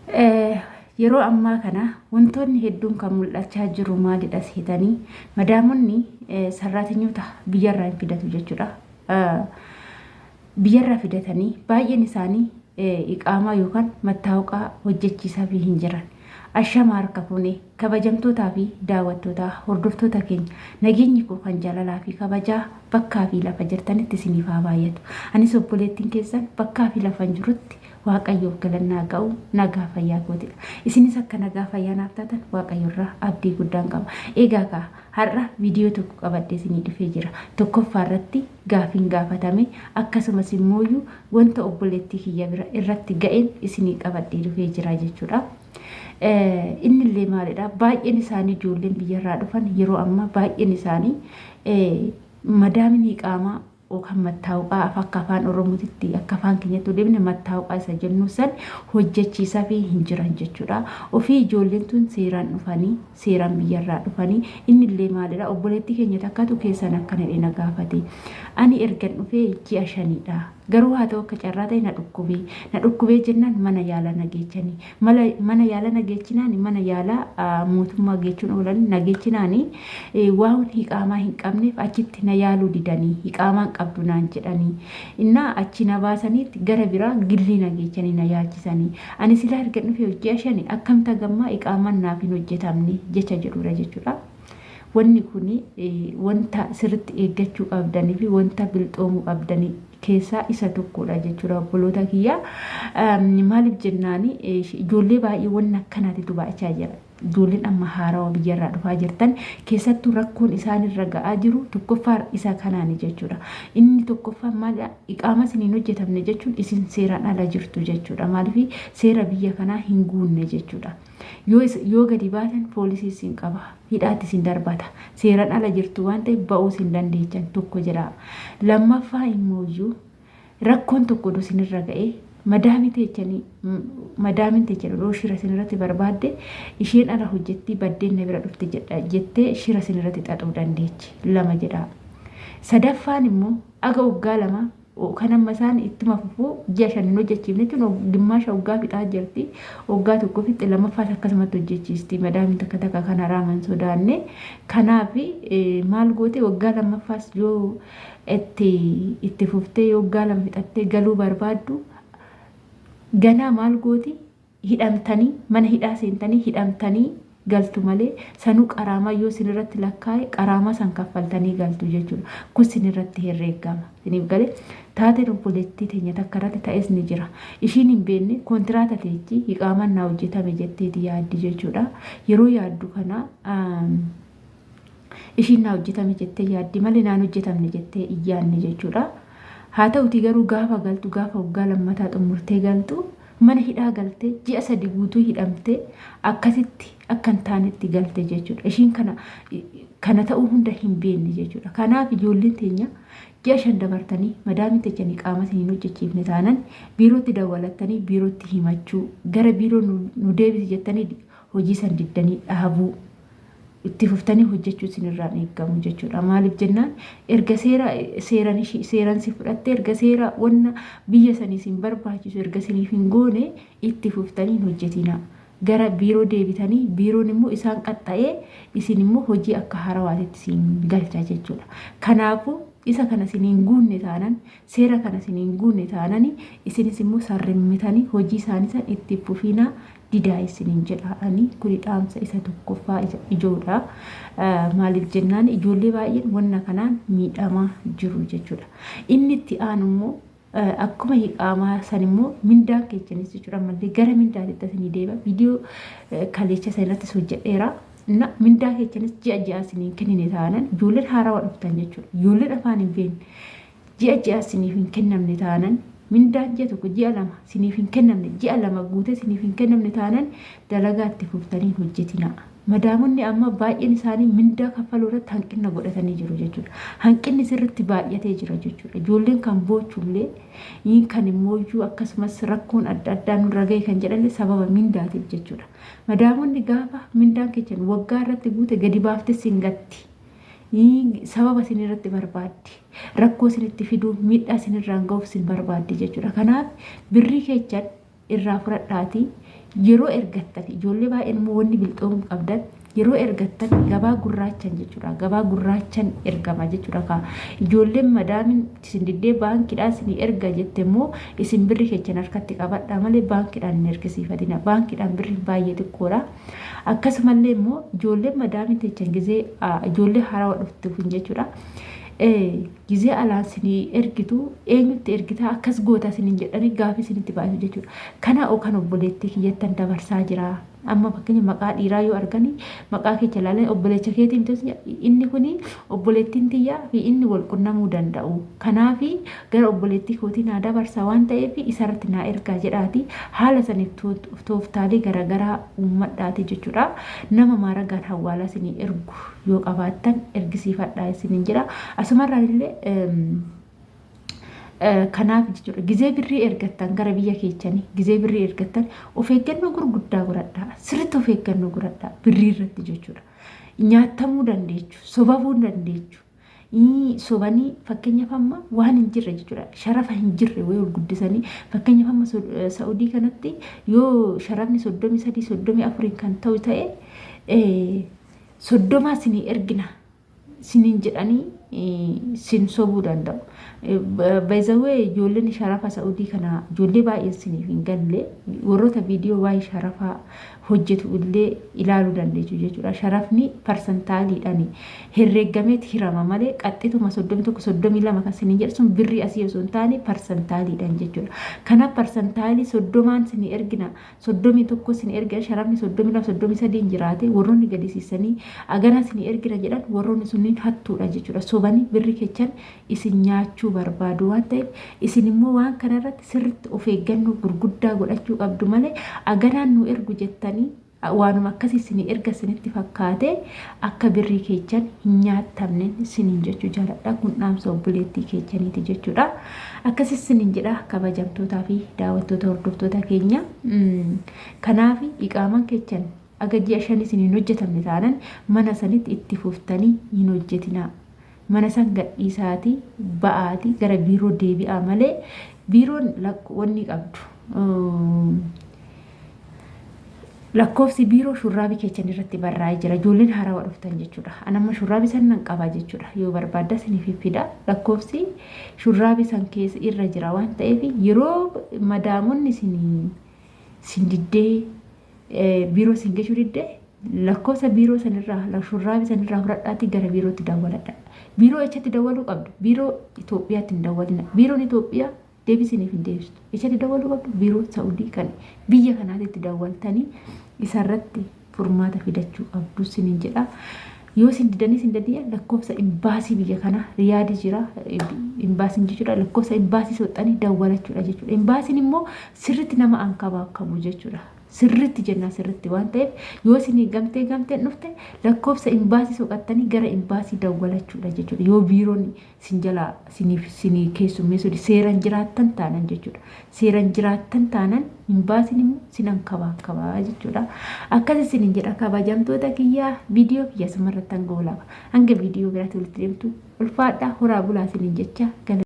Eh, Yeroo ammaa kana wantoonni hedduun kan mul'achaa jiru maalidha seetanii madaamonni sarraatinoota biyyarraa hin fidatu jechuudha. Biyyarraa fidatanii baay'een isaanii iqaamaa yookaan mattaawqaa hojjechiisaa fi hin jiran. Ashama harka fuunee kabajamtootaa fi daawwattootaa hordoftoota keenya nageenyi koo kan jaalalaa fi kabajaa bakkaa fi lafa jirtanitti isiniif haa baay'atu. Anis obboleettiin keessan bakkaa fi lafa jirutti waaqayyoof galannaa ga'u nagaa fayyaa gootedha. Isinis akka nagaa fayyaa naaf taatan waaqayyoorraa abdii guddaan qaba. Egaa har'a viidiyoo tokko qabadhee isinii dhufee jira. Tokkoffaa irratti gaafiin gaafatame akkasumas immoo wanta obboleettii kiyya bira irratti ga'een isinii qabadhee dhufee jira jechuudha. Innillee maalidha baay'een isaanii ijoolleen biyyarraa dhufan yeroo ammaa baay'een isaanii madaamni qaamaa yookaan mattaawqaa akka afaan oromootitti akka afaan keenyatti deemne mattaawqaa isa jennu san hojjechiisaa fi hin jiran jechuudha. Ofii ijoolleen tun seeraan dhufanii seeraan biyyarraa dhufanii innillee maalidha obboleettii keenya takkatu keessan akkana dheena gaafate. Ani ergan dhufee ji'a 5dha. Garuu haa ta'u akka carraa ta'e na dhukkubee jennaan mana yaala nageechanii mana yaala nageechinaan mana yaala mootummaa geechuun oolan nageechinaan waan hiqaamaa hin qabneef achitti na yaaluu didanii hiqaamaan qabdu naan jedhanii innaa achi na baasaniitti gara biraa gillii nageechanii na yaalchisanii ani silaa ergan dhufee ji'a 5 akkamta gammaa hiqaamaan naaf hin hojjetamne jecha jedhudha jechuudha. Wanni kun wanta sirriitti eeggachuu qabdanii fi wanta bilxoomuu qabdanii keessaa isa tokkodha jechuudha obboloota kiyya. Maaliif jennaani ijoollee baay'ee wanna akkanaatitu baay'achaa jira. Ijoolleen amma haarawaa biyyarraa dhufaa jirtan keessattuu rakkoon isaanirra ga'aa jiru tokkoffaa isa kanaani jechuudha. Inni tokkoffaa maalidha iqaama isiniin hojjetamne jechuun isin seeraan ala jirtu jechuudha. Maaliif seera biyya kanaa hin guunne jechuudha. Yoo gadi baatan poolisii isin qaba hidhaatti isin darbata seeraan ala jirtu waan ta'eef ba'uu isin dandeechan tokko jira. Lammaffaa immoo rakkoon tokko isinirra ga'ee madaamin teechanii shira isinirratti barbaadde isheen ala hojjetti baddeen na bira dhufte jettee shira isinirratti xaxuu dandeechi 2 jedha. Sadaffaan immoo aga waggaa 2 kan amma isaan ittuma fufuu ji'a 5 hojjechiifne jechuun gimmaasha waggaa fixaa jirti waggaa tokko fixxe lammaffaas akkasumatti hojjechiisti madaamin takka kana raaman sodaanne kanaaf maal goote waggaa lammaffaas yoo itti fuftee waggaa 2 fixattee galuu barbaaddu ganaa maal gooti hidhamtanii mana hidhaa seentanii hidhamtanii galtu malee sanuu qaraamaa yoo sinirratti lakkaa'e qaraamaa san kaffaltanii galtu jechuudha. Kun sinirratti herreegama. Siniif galee taatee obboleettii teenya takka irratti ta'es ni jira. Ishiin hin beekne kontiraata teechi hiqaamaan naa hojjetame jetteeti yaaddi jechuudha. Yeroo yaaddu kana ishiin naa hojjetame jettee yaaddi malee naan hojjetamne jettee iyyaanne jechuudha. Haa ta'uti garuu gaafa galtu gaafa waggaa lammataa xumurtee galtu mana hidhaa galtee ji'a 3 guutuu hidhamtee akkasitti akka hin taanetti galte jechuudha. Ishiin kana ta'uu hunda hin beekne jechuudha. Kanaaf ijoolleen teenya ji'a 5 dabartanii madaamin teechanii qaama isiniin hojjechiifne taanan biirootti dawwalattanii biirootti himachuu gara biiroo nu deebisi jettanii hojii san diddanii dhaabuu itti fuftanii hojjechuu isinirraa eegamu jechuudha. Maaliif jennaan erga seeran si fudhattee erga seera wanna biyya sanii isin barbaachisu erga isiniif hin goone itti fuftanii hojjetina. Gara biiroo deebitanii biiroon immoo isaan qaxxa'ee isin immoo hojii akka harawaatitti isin galcha jechuudha. Kanaafuu isa kana isiniin guunne taanan seera kana isiniin guunne taanani isinis immoo sarrimmitanii hojii isaanii san itti fufinaa didaa isiniin jedhaani kuni dhaamsa isa tokkoffaa ijoodha. Maaliif jennaan ijoollee baay'een wanna kanaan miidhamaa jiru jechuudha. Inni itti aanu immoo akkuma hiqaamaa san immoo mindaan keessanis jechuudha malee gara mindaatitti isinii deeba viidiyoo kaleecha sanirrattis hojjedheera. Mindaa keessanis ji'a isiniin kennine taanan ijoolleen haarawaa dhuftan jechuudha. Ijoolleen afaan hin beekne ji'a isiniif hin kennamne taanan mindaan ji'a tokko ji'a 2 isiniif hin kennamne ji'a 2 guutee isiniif hin kennamne taanan dalagaa itti fuftanii hojjetina. Madaamonni amma baay'een isaanii mindaa kaffaluu irratti hanqina godhatanii jiru jechuudha. Hanqinni sirriitti baay'atee jira jechuudha. Ijoolleen kan boochullee kan immoo akkasumas rakkoon adda addaa nurra ga'e kan jedhanne sababa mindaatiif jechuudha. Madaamonni gaafa mindaan keessan waggaa irratti guute gadi baaftee sin gatti. Sababa isin irratti barbaaddi. Rakkoo isinitti fiduu miidhaa isinirraan ga'uuf isin barbaaddi jechuudha. Kanaaf birrii keessan irraa fudhadhaati yeroo ergattan ijoollee baay'een immoo wanni bilxoomuu qabdan yeroo ergattan gabaa gurraachan jechuudha. Gabaa gurraachan ergama jechuudha. Ka ijoolleen madaamin isin diddee baankiidhaan isin erga jette immoo isin birri keechan harkatti qabadha malee baankiidhaan hin ergisiifatina. Baankiidhaan birri baay'ee xiqqoodha. Akkasumallee immoo ijoolleen madaamin teechan gizee ijoollee haarawaa dhuftuuf jechuudha. Gizee alaan isinii ergitu eenyutti ergitaa akkas goota isiniin jedhanii gaafii isinitti baasu jechuudha. Kana kan obboleettii kiyyattan dabarsaa jira. Amma fakkeenya maqaa dhiiraa yoo arganii maqaa keecha ilaalee obboleecha keetiin inni kuni obboleettiin tiyyaa fi inni wal qunnamuu danda'u. Kanaaf gara obboleettii kootii naa dabarsaa waan ta'eef isarratti naa ergaa jedhaati haala saniif tooftaalee garaagaraa uummadhaati jechuudha. Nama maaragaan hawwaala isinii ergu yoo qabaattan ergisiifadhaa isiniin jira. Asumarraan illee kanaaf jechuudha gizee birrii ergattan gara biyya keechanii gizee birrii ergattan of eeggannoo gurguddaa godhadhaa sirriitti of eeggannoo godhadhaa birrii irratti jechuudha nyaatamuu dandeechu sobamuu dandeechu sobanii fakkeenyaaf amma waan hin jirre jechuudha sharafa hin jirre wayii ol guddisanii fakkeenyaaf amma Saa'udii kanatti yoo sharafni 33 34 kan ta'u ta'e 30 isinii ergina siniin jedhanii sin sobuu danda'u. Baay'izawee ijoolleen sharafa Saa'udii kana ijoollee baay'een siniif hin galle warroota viidiyoo waa'ee sharafaa hojjetu illee ilaaluu dandeessu jechuudha. Sharafni parsantaaliidhaan herreegameeti hirama malee qaxxituma 31 32 kan siniin jedhu sun birrii asii osoo hin taane parsantaaliidhaan jechuudha. Kanaaf parsantaalii 30 sinii ergina 31 sinii ergina sharafni 32 33 hin jiraate warroonni gadisiisanii aganaa sinii ergina jedhan warroonni sunniin hattuudha jechuudha. Sobanii birrii keechan isin nyaachuu barbaadu waan ta'eef isin immoo waan kanarratti sirriitti of eeggannoo gurguddaa godhachuu qabdu malee aganaan nu ergu jettanii waanuma akkasii isin erga isinitti fakkaate akka birrii keechan hin nyaatamne isiniin jechuu jaaladha. Kun dhaamsa obboleettii keechaniiti jechuudha. Akkasii isiniin jedha kabajamtootaa fi daawwattoota hordoftoota keenya. Kanaaf iqaaman keechan aga ji'a 5 isiniin hojjetamne taanan mana sanitti itti fuftanii hin hojjetinaa. Mana san gadhiisaatii ba'aatii gara biiroo deebi'aa malee biiroon wanni qabdu. Lakkoofsi biiroo shurraabii keechan irratti barraa'ee jira. Ijoolleen haarawaa dhuftan jechuudha. Anamma shurraabii san nan qabaa jechuudha. Yoo barbaadda isiniif fida. Lakkoofsi shurraabii san keessa irra jira waan ta'eef yeroo madaamonni sin diddee biiroo sin geshuu diddee lakkoofsa biiroo sanirraa shurraabii sanirraa fudhadhaatii gara biirootti dawwaladha. Biiroo echatti dawwaluu qabdu. Biiroo Itoophiyaatti hin dawwalina. Biiroon Itoophiyaa deebisiniif hin deebistu. Echatti dawwaluu qabdu. Biiroo Saa'udii kan biyya kanaatti dawwaltanii isarratti furmaata fidachuu qabdu isiniin jedha. Yoo sin didanii lakkoofsa imbaasii biyya kana Riyaadii jira. Imbaasiin jechuudha lakkoofsa imbaasii soxxanii dawwalachuudha jechuudha. Imbaasiin immoo sirriitti nama ankabaakamu jechuudha. Sirriitti jennaa sirriitti waan ta'eef yoo isin gamteen dhufte lakkoofsa imbaasii soqattanii gara imbaasii dawwalachuudha jechuudha. Yoo biiroon sin jalaa sinii keessummeessu seeraan jiraattan taanan jechuudha. Seeraan jiraattan taanan imbaasiin immoo sinan kabaa jechuudha. Akkas isiniin jedha kabajamtoota kiyyaa viidiyoo kiyya sumarratti hanga olaaba. Hanga viidiyoo biraatti walitti deemtu ulfaadhaa horaa bulaa isiniin jecha